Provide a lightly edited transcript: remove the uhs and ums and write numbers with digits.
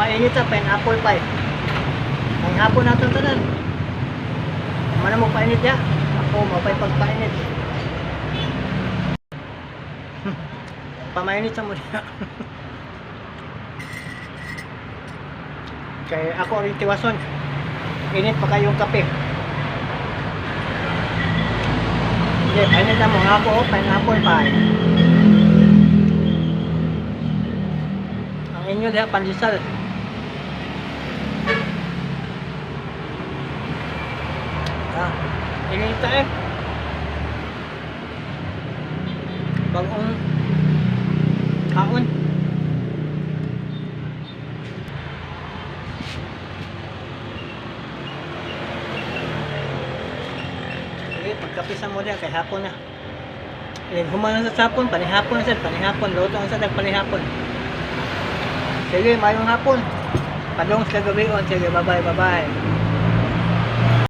Painit sa pineapple pie. Ang hapon natin tanan. Mana mo painit ya? Ako mapay pagpainit. Pamainit sa mo niya. Kaya ako rin tiwason. Init pa kayong kape. Hindi, painit na mo ako. Pineapple pie. Ang inyo diha pandesal. Inita eh. Bagong kaon. Sige, pagkapisan mo diyan kay hapon na. Human na sa hapon, panihapon sa panihapon, luto ang sa panihapon. Sige, mayong hapon. Padong sa gabi on. Sige, bye-bye, bye-bye.